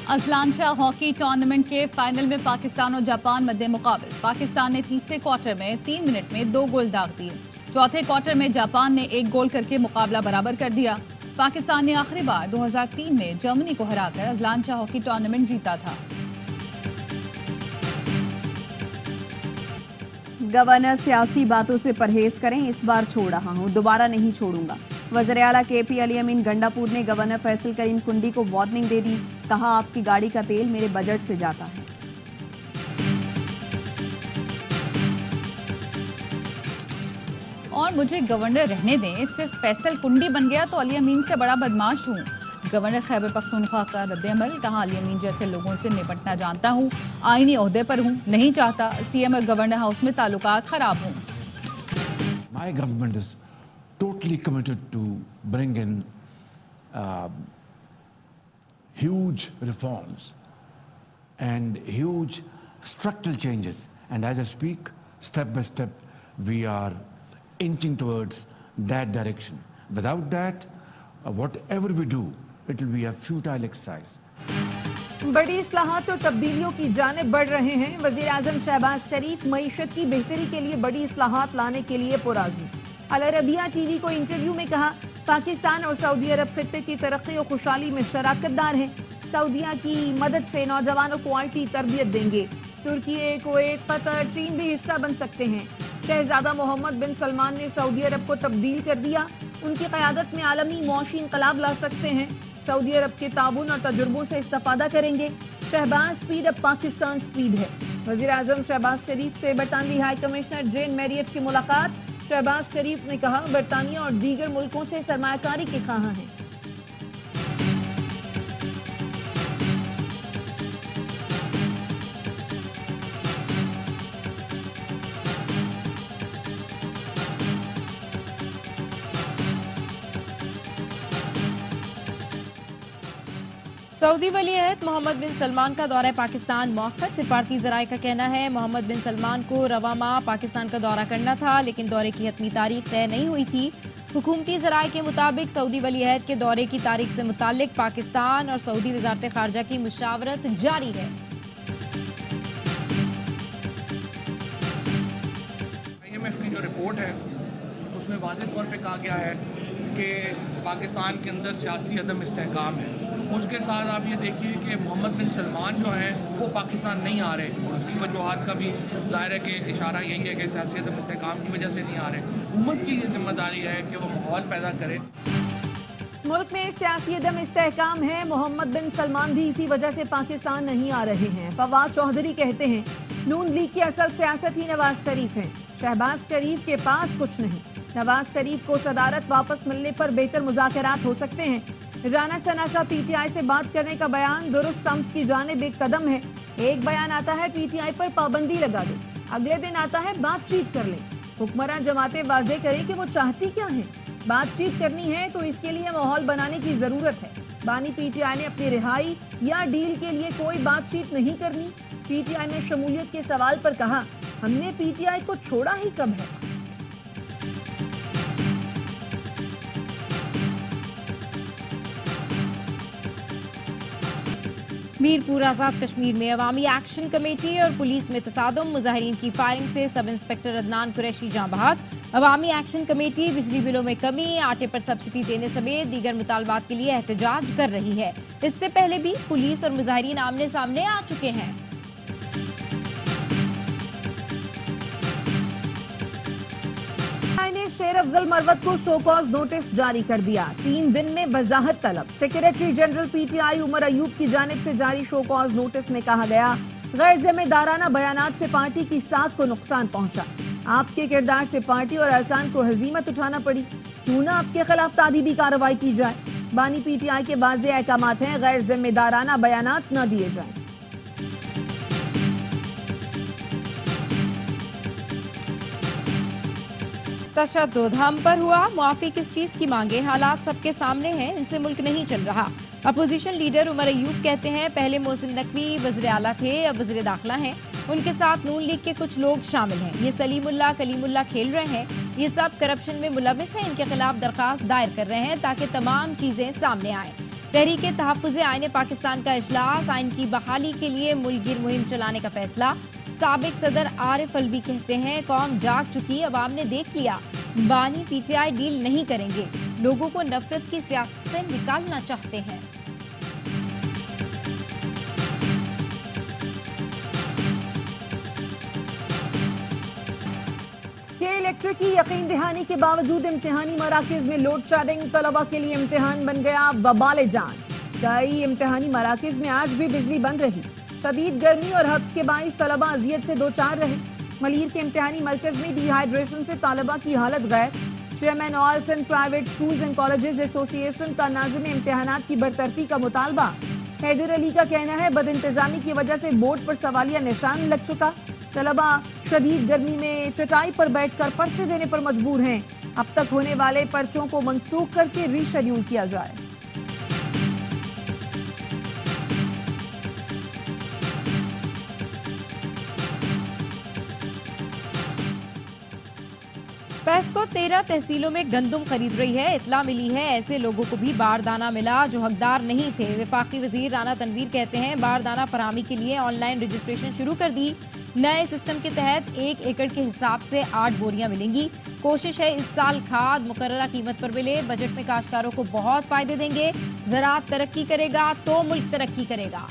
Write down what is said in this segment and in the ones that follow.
Azlan Shah hockey tournament के final में पाकिस्तान और जापान मध्य मुकाबल। पाकिस्तान ने तीसरे क्वार्टर में 3 मिनट में 2 गोल दाग दिए। चौथे क्वार्टर में जापान ने 1 गोल करके मुकाबला बराबर कर दिया। पाकिस्तान ने आखिरी बार 2003 में जर्मनी को हराकर अजलान शाह हॉकी टूर्नामेंट जीता था। गवर्नर सियासी बातों से परहेज करें, इस बार छोड़ रहा हूं, दोबारा नहीं छोड़ूंगा। वज़ीर आला KP अली अमीन गंडापुर ने गवर्नर फैसल करीम कुंडी को वार्निंग दे दी। कहा, आपकी गाड़ी का तेल मेरे बजट से जाता है। और मुझे गवर्नर रहने दें, सिर्फ फैसल कुंडी बन गया तो अली अमीन से बड़ा बदमाश हूँ। गवर्नर खैबर पख्तूनख्वा का रद्द-ए-अमल। कहा, अली अमीन जैसे लोगों से निपटना जानता हूँ, आईनी ओहदे पर हूँ, नहीं चाहता CM और गवर्नर हाउस में ताल्लुकात खराब हों। My government is totally committed to bring in huge reforms and huge structural changes. And as I speak, step by step, we are inching towards that direction. Without that, whatever we do, it will be a futile exercise. बड़ी इस्लाहात और तब्दीलियों की जानिब बढ़ रहे हैं। वज़ीर आज़म शहबाज शरीफ मईशत की बेहतरी के लिए बड़ी इस्लाहात लाने के लिए पुराज़्म। अल अरबिया TV को इंटरव्यू में कहा, पाकिस्तान और सऊदी अरब खित्ते की तरक्की और खुशहाली में शराकतदार हैं। सऊदिया की मदद से नौजवानों को IT तरबियत देंगे। तुर्की, कुवैत, कतर, चीन भी हिस्सा बन सकते हैं। शहजादा मोहम्मद बिन सलमान ने सऊदी अरब को तब्दील कर दिया। उनकी क़यादत में आलमी मौशी इनकलाब ला सकते हैं। सऊदी अरब के ताबून और तजुर्बों से इस्तेफादा करेंगे। शहबाज स्पीड अब पाकिस्तान स्पीड है। वज़ीर आज़म शहबाज शरीफ से बरतानवी हाई कमिश्नर जेन मैरियज की मुलाकात। शहबाज शरीफ ने कहा, बरतानिया और दीगर मुल्कों से सरमायाकारी के ख्वाहां हैं। सऊदी वली-ए-अहद मोहम्मद बिन सलमान का दौरा पाकिस्तान मौखर। सिफारती ज़राए का कहना है, मोहम्मद बिन सलमान को रवा माह पाकिस्तान का दौरा करना था, लेकिन दौरे की हतमी तारीख तय नहीं हुई थी। हुकूमती ज़राए के मुताबिक सऊदी वली-ए-अहद के दौरे की तारीख से मुताल्लिक पाकिस्तान और सऊदी वज़ारत ख़ारजा की मुशावरत जारी है। IMF की जो रिपोर्ट है उसमें वाज़ेह तौर पे कहा गया है कि पाकिस्तान के अंदर सियासी अदम इस्तेहकाम है। उसके साथ आप ये देखिए कि मोहम्मद बिन सलमान जो हैं वो पाकिस्तान नहीं आ रहे, और उसकी वजूहात का भी ज़ाहिर है कि इशारा यही है कि सियासी अदम इस्तेहकाम की वजह से नहीं आ रहे। हुकूमत की ये जिम्मेदारी है कि वो माहौल पैदा करे। मुल्क में सियासी अदम इस्तेहकाम है। मोहम्मद बिन सलमान भी इसी वजह से पाकिस्तान नहीं आ रहे हैं। फवाद चौधरी कहते हैं, नून लीग की असल सियासत ही नवाज शरीफ है। शहबाज शरीफ के पास कुछ नहीं। नवाज शरीफ को सदारत वापस मिलने पर बेहतर मुज़ाकरात हो सकते हैं। राना सना का PTI से बात करने का बयान दुरुस्त समत की जानिब एक कदम है। एक बयान आता है PTI पर पाबंदी लगा दे, अगले दिन आता है बातचीत कर ले। हुक्मरान जमातें वाज़ेह करें कि वो चाहती क्या है। बातचीत करनी है तो इसके लिए माहौल बनाने की जरूरत है। बानी PTI ने अपनी रिहाई या डील के लिए कोई बातचीत नहीं करनी। PTI में शमूलियत के सवाल पर कहा, हमने PTI को छोड़ा ही कब है। मीरपुर आज़ाद कश्मीर में अवामी एक्शन कमेटी और पुलिस में तसादुम। मुजाहिरीन की फायरिंग से सब इंस्पेक्टर अदनान कुरैशी जाँ बहक। अवामी एक्शन कमेटी बिजली बिलों में कमी, आटे पर सब्सिडी देने समेत दीगर मुतालबात के लिए एहतजाज कर रही है। इससे पहले भी पुलिस और मुजाहिरीन आमने सामने आ चुके हैं। ने शेर अफजल मरवत को शोकॉज नोटिस जारी कर दिया। 3 दिन में वजाहत तलब। Secretary general PTI Umar Ayub की जानिब से जारी शोकॉज नोटिस में कहा गया, गैर जिम्मेदाराना बयानात से पार्टी की साख को नुकसान पहुंचा। आपके किरदार से पार्टी और अरकान को हजीमत उठाना पड़ी। क्यों ना आपके खिलाफ तादीबी कार्रवाई की जाए। बानी PTI के वाज़ेह अहकामात हैं, गैर जिम्मेदाराना बयानात न दिए जाए। तशद्दुद हम पर हुआ, मुआफी किस चीज की मांगे, हालात सबके सामने हैं, इनसे मुल्क नहीं चल रहा। अपोजिशन लीडर उमर अयूब कहते हैं, पहले मोहसिन नकवी वज़ीर आला थे, अब वज़ीर दाखिला हैं। उनके साथ नून लीग के कुछ लोग शामिल हैं। ये सलीमुल्लाह कलीमुल्लाह खेल रहे हैं। ये सब करप्शन में मुलविस हैं। इनके खिलाफ दरखास्त दायर कर रहे हैं ताकि तमाम चीजें सामने आए। तहरीके तहफ़्फ़ुज़े आईने पाकिस्तान का इजलास, आइन की बहाली के लिए मुल्कगिर मुहिम चलाने का फैसला। साबिक सदर आरिफ अलवी कहते हैं कौम जाग चुकी, अवाम ने देख लिया, बानी पीटीआई डील नहीं करेंगे, लोगों को नफरत की सियासत से निकालना चाहते हैं। इलेक्ट्रिक की यकीन दहानी के बावजूद इम्तिहानी मराकज में लोड शेडिंग, तलबा के लिए इम्तिहान बन गया वबाल जान। कई इम्तिहानी मराकज में आज भी बिजली बंद रही। शदीद गर्मी और हब्स के बाइस तलबा अजियत से दो चार रहे। मलीर के इम्तिहानी मरकज में डिहाइड्रेशन से तलबा की हालत गैर। Chairman all Sindh private schools and colleges association का नाज़िम इम्तिहानात की बरतरफी का मुतालबा। हैदर अली का कहना है बदइंतजामी की वजह से बोर्ड पर सवालिया निशान लग चुका। तलबा शदीद गर्मी में चटाई पर बैठकर पर्चे देने पर मजबूर हैं। अब तक होने वाले पर्चों को मनसूख करके रीशेड्यूल किया जाए। पेस्को 13 तहसीलों में गंदुम खरीद रही है। इतला मिली है ऐसे लोगों को भी बारदाना मिला जो हकदार नहीं थे। वफाकी वजीर राना तनवीर कहते हैं बारदाना फराहमी के लिए ऑनलाइन रजिस्ट्रेशन शुरू कर दी। नए सिस्टम के तहत 1 एकड़ के हिसाब से 8 बोरियां मिलेंगी। कोशिश है इस साल खाद मुकर्ररा कीमत पर मिले। बजट में काश्तकारों को बहुत फायदे देंगे। ज़राअत तरक्की करेगा तो मुल्क तरक्की करेगा।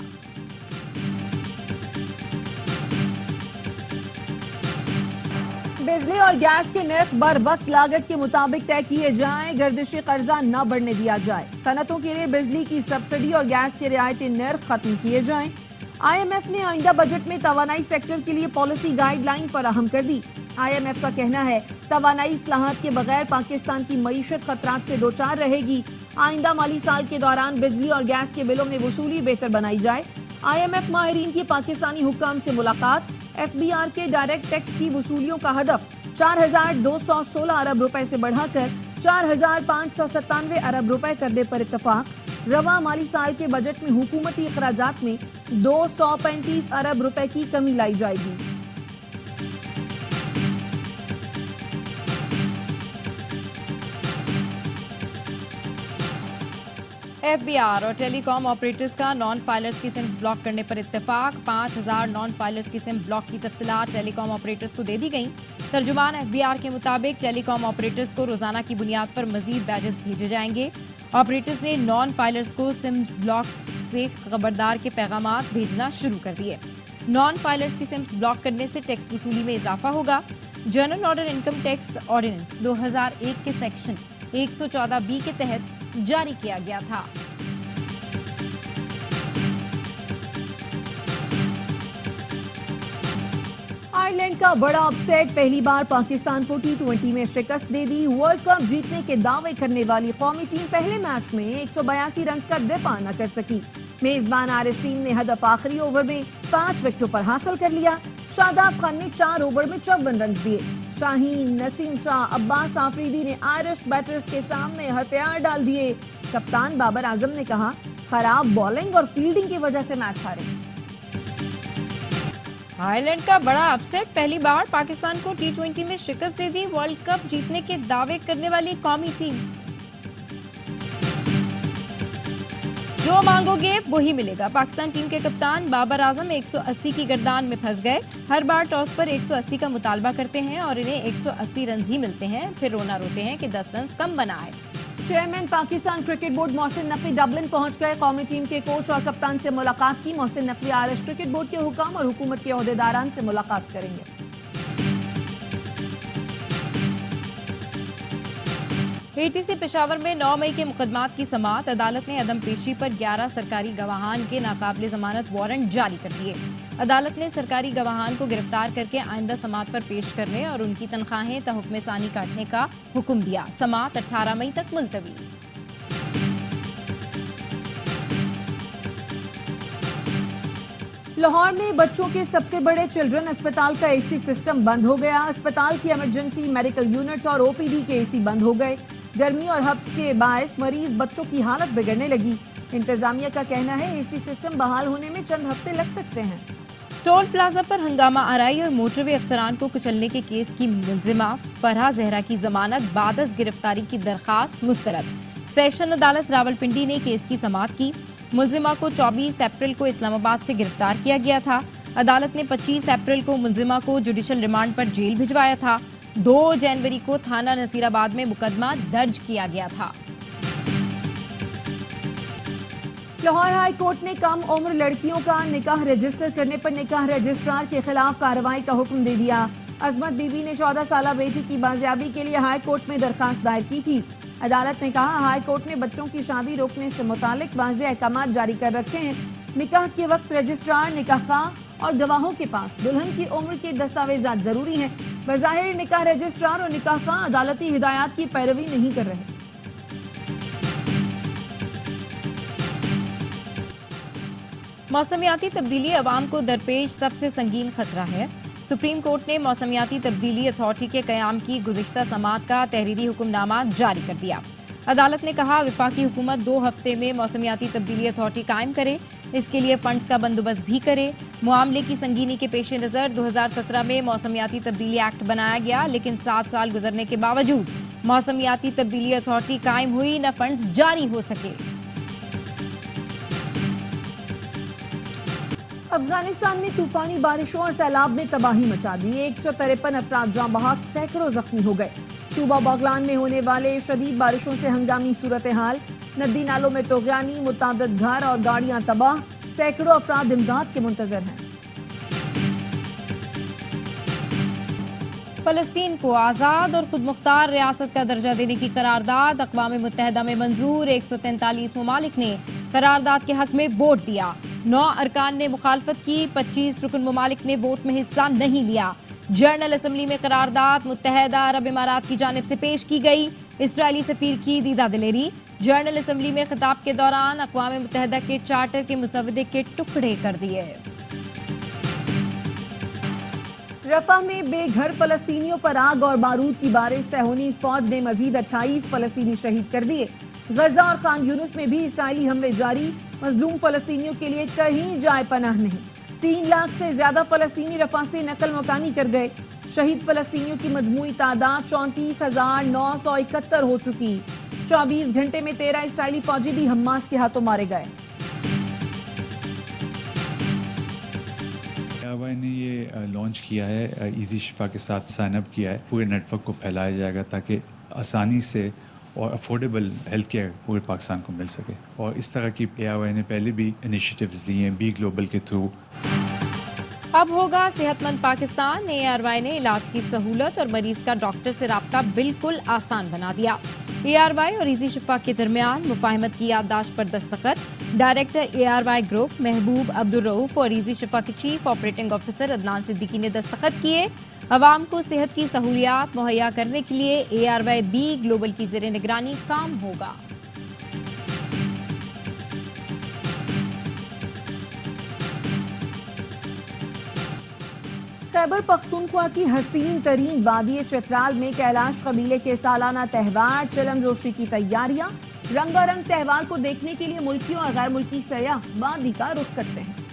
बिजली और गैस के नर्ख बर वक्त लागत के मुताबिक तय किए जाएं। गर्दिशी कर्जा न बढ़ने दिया जाए। सनतों के लिए बिजली की सब्सिडी और गैस के रियायती नर्ख खत्म किए जाएं। IMF ने आइंदा बजट में तवानाई सेक्टर के लिए पॉलिसी गाइडलाइन फराहम कर दी। IMF का कहना है तवानाई इस्लाहात के बगैर पाकिस्तान की मईशत खतरात से दो चार रहेगी। आइंदा माली साल के दौरान बिजली और गैस के बिलों में वसूली बेहतर बनाई जाए। IMF माहिरीन की पाकिस्तानी हुक्काम से मुलाकात। FBR के डायरेक्ट टैक्स की वसूलियों का हदफ 4,216 अरब रुपए से बढ़ाकर 4,597 अरब रुपए करने पर इत्तफाक। रवा माली साल के बजट में हुकूमती अखराजात में 235 अरब रुपए की कमी लाई जाएगी। FBR और टेलीकॉम ऑपरेटर्स का नॉन फाइलर्स की सिम्स ब्लॉक करने पर इत्तेफाक। 5,000 नॉन फाइलर्स की सिम ब्लॉक की तफसीलात टेलीकॉम ऑपरेटर्स को दे दी गई। तर्जुमान FBR के मुताबिक टेलीकॉम ऑपरेटर्स को रोजाना की बुनियाद पर मजीद बैजेस भेजे जाएंगे। ऑपरेटर्स ने नॉन फाइलर्स को सिम्स ब्लॉक से खबरदार के पैगामात भेजना शुरू कर दिए। नॉन फाइलर्स की सिम्स ब्लॉक करने से टैक्स वसूली में इजाफा होगा। General order income tax ordinance 2001 के सेक्शन 114B के तहत जारी किया गया था। आयरलैंड का बड़ा अपसेट, पहली बार पाकिस्तान को T20 में शिकस्त दे दी। वर्ल्ड कप जीतने के दावे करने वाली कौमी टीम पहले मैच में 182 रन का दिफा न कर सकी। मेजबान आयरिश टीम ने हदफ आखिरी ओवर में 5 विकेटों पर हासिल कर लिया। शादाब खान ने 4 ओवर में 54 रन दिए। शाहीन, नसीम शाह, अब्बास आफरीदी ने आयरिश बैटर्स के सामने हथियार डाल दिए। कप्तान बाबर आजम ने कहा खराब बॉलिंग और फील्डिंग की वजह से मैच हारे। आयरलैंड का बड़ा अपसेट, पहली बार पाकिस्तान को T20 में शिकस्त दे दी। वर्ल्ड कप जीतने के दावे करने वाली कौमी टीम, जो मांगोगे वही मिलेगा। पाकिस्तान टीम के कप्तान बाबर आजम 180 की गर्दान में फंस गए। हर बार टॉस पर 180 का मुतालबा करते हैं और इन्हें 180 रन ही मिलते हैं, फिर रोना रोते हैं कि 10 रन कम बनाए। Chairman Pakistan cricket board Mohsin Naqvi Dublin पहुंच गए। कौमी टीम के कोच और कप्तान से मुलाकात की। Mohsin Naqvi Irish cricket board के हुकाम और हुकूमत के ओहदेदारान से मुलाकात करेंगे। ATC पेशावर में 9 मई के मुकदमात की समाअत। अदालत ने अदम पेशी पर 11 सरकारी गवाहान के नाकाबिले जमानत वारंट जारी कर दिए। अदालत ने सरकारी गवाहान को गिरफ्तार करके आइंदा समाअत पर पेश करने और उनकी तनख्वाहें तहुक्म सानी काटने का हुक्म दिया। समाअत 18 मई तक मुलतवी। लाहौर में बच्चों के सबसे बड़े चिल्ड्रन अस्पताल का AC सिस्टम बंद हो गया। अस्पताल की इमरजेंसी मेडिकल यूनिट्स और OPD के AC बंद हो गए। गर्मी और हब्स के बायस मरीज बच्चों की हालत बिगड़ने लगी। इंतजामिया का कहना है AC सिस्टम बहाल होने में चंद हफ्ते लग सकते हैं। टोल प्लाजा पर हंगामा आराई और मोटरवे अफसरान को कुचलने के केस की मुलजिमा फरहा जहरा की जमानत बाद गिरफ्तारी की दरखास्त मुस्तरद। सेशन अदालत रावलपिंडी ने केस की समाअत की। मुलजिमा को 24 अप्रैल को इस्लामाबाद से गिरफ्तार किया गया था। अदालत ने 25 अप्रैल को मुलजिमा को जुडिशल रिमांड पर जेल भिजवाया था। 2 जनवरी को थाना नसीराबाद में मुकदमा दर्ज किया गया था। लाहौर हाई कोर्ट ने कम उम्र लड़कियों का निकाह रजिस्टर करने पर निकाह रजिस्ट्रार के खिलाफ कार्रवाई का हुक्म दे दिया। अजमत बीबी ने 14 साल बेटी की बाजियाबी के लिए हाई कोर्ट में दरखास्त दायर की थी। अदालत ने कहा, हाई कोर्ट ने बच्चों की शादी रोकने से मुतालिक वाज़ेह अहकाम जारी कर रखे हैं। निकाह के वक्त रजिस्ट्रार, निकाहखां और गवाहों के पास दुल्हन की उम्र के दस्तावेजात जरूरी हैं। बज़ाहिर निकाह रजिस्ट्रार और निकाहखां अदालती हिदायत की पैरवी नहीं कर रहे। मौसमियाती तब्दीली अवाम को दरपेश सबसे संगीन खतरा है। सुप्रीम कोर्ट ने मौसमियाती तब्दीली अथॉरिटी के कयाम की गुज़िश्ता समाअत का तहरीरी हुक्मनामा जारी कर दिया। अदालत ने कहा, वफाकी हुकूमत 2 हफ्ते में मौसमियाती तब्दीली अथॉरिटी कायम करे, इसके लिए फंड्स का बंदोबस्त भी करे। मामले की संगीनी के पेश नज़र 2017 में मौसमियाती तब्दीली एक्ट बनाया गया, लेकिन 7 साल गुजरने के बावजूद मौसमियाती तब्दीली अथॉरिटी कायम हुई, न फंड्स जारी हो सके। अफगानिस्तान में तूफानी बारिशों और सैलाब ने तबाही मचा दी। 153 अफराद जाँ बहक, सैकड़ों जख्मी हो गए। सूबा बगलान में होने वाले शदीद बारिशों से हंगामी सूरत हाल, नदी नालों में तोगयानी, मुतादिद घर और गाड़ियां तबाह, सैकड़ों अफराद इमदाद के मुंतजर हैं। फलस्तीन को आज़ाद और खुद मुख्तार रियासत का दर्जा देने की करारदाद अक़वाम मुत्तहिदा में मंजूर। 143 ममालिक ने करारदाद के हक में वोट दिया। 9 अरकान ने मुखालफत की। 25 रुकन ममालिक ने वोट में हिस्सा नहीं लिया। जनरल असम्बली में करारदाद मुत्तहिदा अरब इमारात की जानिब से पेश की गई। इसराइली सफीर की दीदा दिलेरी। जनरल असम्बली में खिताब के दौरान अक़वाम मुत्तहिदा के चार्टर के मुसवदे के टुकड़े कर दिए। रफा में बेघर फलस्तीनियों पर आग और बारूद की बारिश। तहूनी फौज ने मजीद 28 फलस्तीनी शहीद कर दिए। गजा और खान यूनुस में भी इसराइली हमले जारी। मजलूम फलस्तीनियों के लिए कहीं जाए पनाह नहीं। 3 लाख से ज्यादा फलस्तीनी रफा से नकल मकानी कर गए। शहीद फलस्तीनियों की मजमूई तादाद 34,971 हो चुकी। 24 घंटे में 13 इसराइली फौजी भी हमास के हाथों मारे गए। ने ये लॉन्च किया है, इजी शिफा के साथ साइन अप किया है। पूरे नेटवर्क को फैलाया जाएगा ताकि आसानी से और अफोर्डेबल हेल्थ केयर पूरे पाकिस्तान को मिल सके। और इस तरह की ARY ने पहले भी इनिशिएटिव्स लिए हैं, बी ग्लोबल के थ्रू। अब होगा सेहतमंद पाकिस्तान। ARY ने इलाज की सहूलत और मरीज का डॉक्टर से राब्ता बिल्कुल आसान बना दिया। ARY और इजी शिफा के दरमियान मुफाहमत की याददाश्त पर दस्तखत। डायरेक्टर ARY ग्रुप महबूब अब्दुल रऊफ और इजी शिफा के chief operating officer Adnan Siddiqui ने दस्तखत किए। अवाम को सेहत की सहूलियात मुहैया करने के लिए ARY बी ग्लोबल की ज़ेरे निगरानी काम होगा। खैबर पख्तूनख्वा की हसीन तरीन वादी चित्राल में कैलाश कबीले के सालाना त्यौहार चिलम जोशी की तैयारियां। रंगारंग त्यौहार को देखने के लिए मुल्की और गैर मुल्की सयाह वादी का रुख करते हैं।